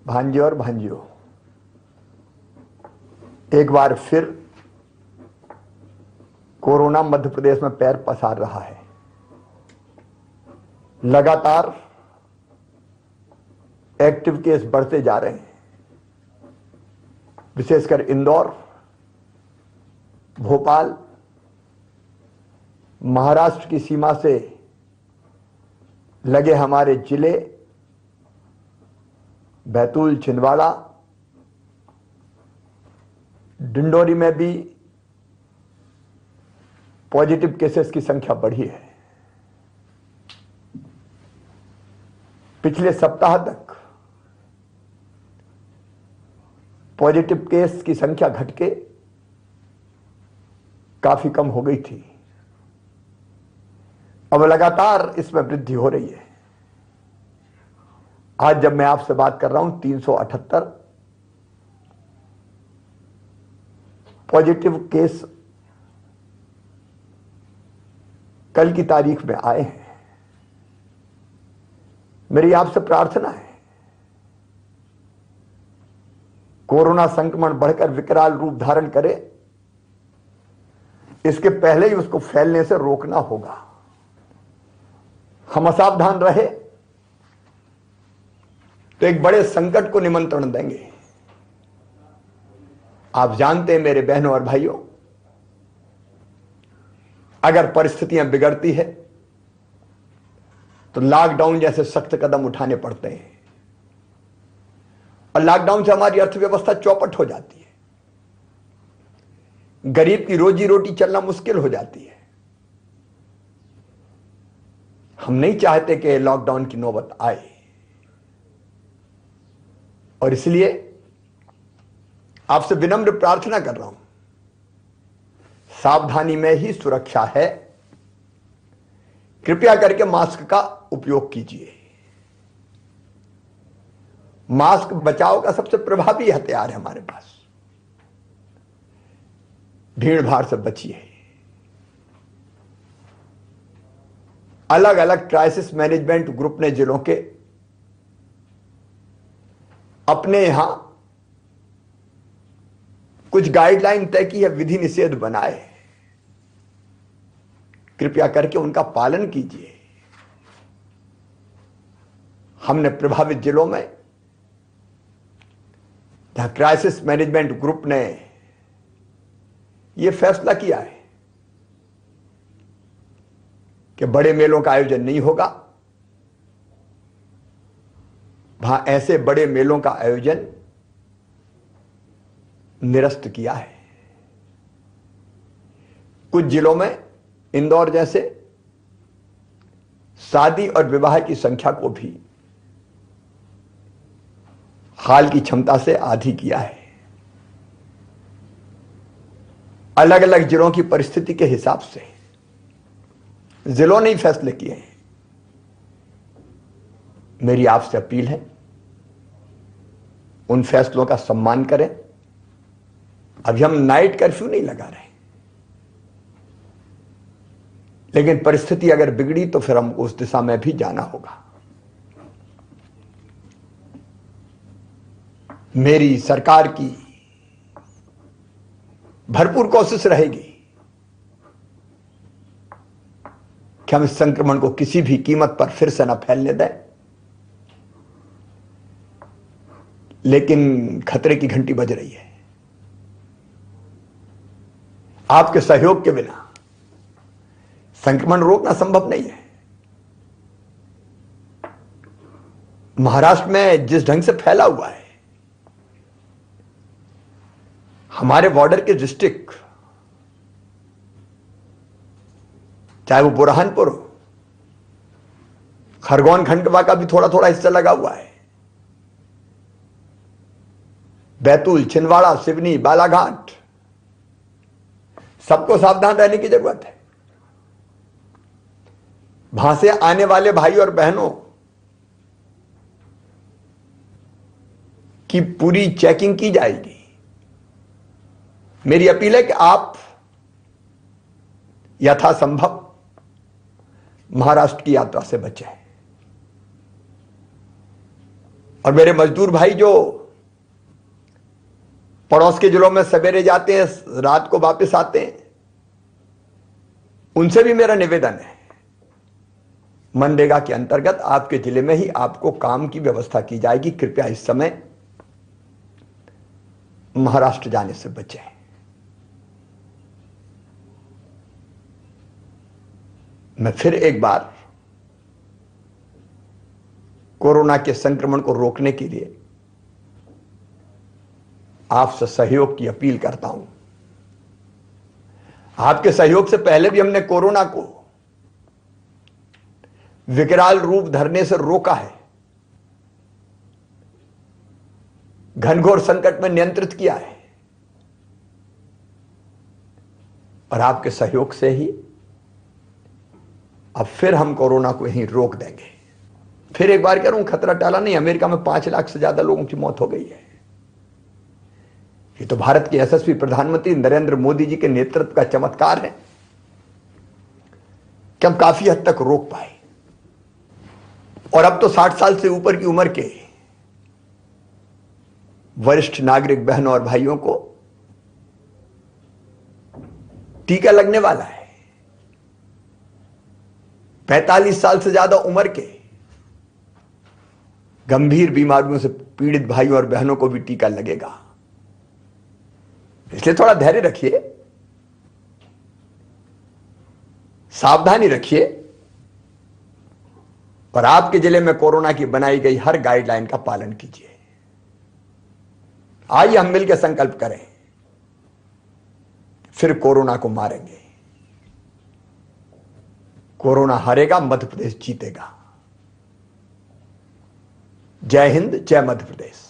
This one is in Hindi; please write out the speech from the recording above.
भांजे और भांजियों, एक बार फिर कोरोना मध्य प्रदेश में पैर पसार रहा है। लगातार एक्टिव केस बढ़ते जा रहे हैं, विशेषकर इंदौर, भोपाल, महाराष्ट्र की सीमा से लगे हमारे जिले बैतूल, छिंदवाड़ा, डिंडोरी में भी पॉजिटिव केसेस की संख्या बढ़ी है। पिछले सप्ताह तक पॉजिटिव केस की संख्या घट के काफी कम हो गई थी। अब लगातार इसमें वृद्धि हो रही है। आज जब मैं आपसे बात कर रहा हूं 378 पॉजिटिव केस कल की तारीख में आए हैं। मेरी आपसे प्रार्थना है, कोरोना संक्रमण बढ़कर विकराल रूप धारण करे, इसके पहले ही उसको फैलने से रोकना होगा। हम असावधान रहे तो एक बड़े संकट को निमंत्रण देंगे। आप जानते हैं मेरे बहनों और भाइयों, अगर परिस्थितियां बिगड़ती है तो लॉकडाउन जैसे सख्त कदम उठाने पड़ते हैं और लॉकडाउन से हमारी अर्थव्यवस्था चौपट हो जाती है, गरीब की रोजी रोटी चलना मुश्किल हो जाती है। हम नहीं चाहते कि लॉकडाउन की नौबत आए और इसलिए आपसे विनम्र प्रार्थना कर रहा हूं, सावधानी में ही सुरक्षा है। कृपया करके मास्क का उपयोग कीजिए। मास्क बचाव का सबसे प्रभावी हथियार है हमारे पास। भीड़ भाड़ से बचिए। अलग अलग क्राइसिस मैनेजमेंट ग्रुप ने जिलों के अपने यहां कुछ गाइडलाइन तय की है, विधि निषेध बनाए। कृपया करके उनका पालन कीजिए। हमने प्रभावित जिलों में जहां क्राइसिस मैनेजमेंट ग्रुप ने यह फैसला किया है कि बड़े मेलों का आयोजन नहीं होगा, वहां ऐसे बड़े मेलों का आयोजन निरस्त किया है। कुछ जिलों में इंदौर जैसे शादी और विवाह की संख्या को भी हाल की क्षमता से आधी किया है। अलग अलग जिलों की परिस्थिति के हिसाब से जिलों ने फैसले किए हैं। मेरी आपसे अपील है, उन फैसलों का सम्मान करें। अभी हम नाइट कर्फ्यू नहीं लगा रहे, लेकिन परिस्थिति अगर बिगड़ी तो फिर हम उस दिशा में भी जाना होगा। मेरी सरकार की भरपूर कोशिश रहेगी कि हम इस संक्रमण को किसी भी कीमत पर फिर से न फैलने दें, लेकिन खतरे की घंटी बज रही है। आपके सहयोग के बिना संक्रमण रोकना संभव नहीं है। महाराष्ट्र में जिस ढंग से फैला हुआ है, हमारे बॉर्डर के डिस्ट्रिक्ट, चाहे वो बुरहानपुर हो, खरगोन खंडवा का भी थोड़ा थोड़ा हिस्सा लगा हुआ है, बैतूल, छिंदवाड़ा, सिवनी, बालाघाट, सबको सावधान रहने की जरूरत है। वहां से आने वाले भाई और बहनों की पूरी चेकिंग की जाएगी। मेरी अपील है कि आप यथासंभव महाराष्ट्र की यात्रा से बचें और मेरे मजदूर भाई जो पड़ोस के जिलों में सवेरे जाते हैं, रात को वापस आते हैं, उनसे भी मेरा निवेदन है, मनरेगा के अंतर्गत आपके जिले में ही आपको काम की व्यवस्था की जाएगी। कृपया इस समय महाराष्ट्र जाने से बचें। मैं फिर एक बार कोरोना के संक्रमण को रोकने के लिए आपसे सहयोग की अपील करता हूं। आपके सहयोग से पहले भी हमने कोरोना को विकराल रूप धरने से रोका है, घनघोर संकट में नियंत्रित किया है, और आपके सहयोग से ही अब फिर हम कोरोना को यहीं रोक देंगे। फिर एक बार कह रहा हूं, खतरा टाला नहीं। अमेरिका में 5 लाख से ज्यादा लोगों की मौत हो गई है। ये तो भारत के यशस्वी प्रधानमंत्री नरेंद्र मोदी जी के नेतृत्व का चमत्कार है कि हम काफी हद तक रोक पाए। और अब तो 60 साल से ऊपर की उम्र के वरिष्ठ नागरिक बहनों और भाइयों को टीका लगने वाला है। 45 साल से ज्यादा उम्र के गंभीर बीमारियों से पीड़ित भाइयों और बहनों को भी टीका लगेगा। इसलिए थोड़ा धैर्य रखिए, सावधानी रखिए, और आपके जिले में कोरोना की बनाई गई हर गाइडलाइन का पालन कीजिए। आइए हम मिलकर संकल्प करें, फिर कोरोना को मारेंगे। कोरोना हारेगा, मध्य प्रदेश जीतेगा। जय हिंद, जय मध्य प्रदेश।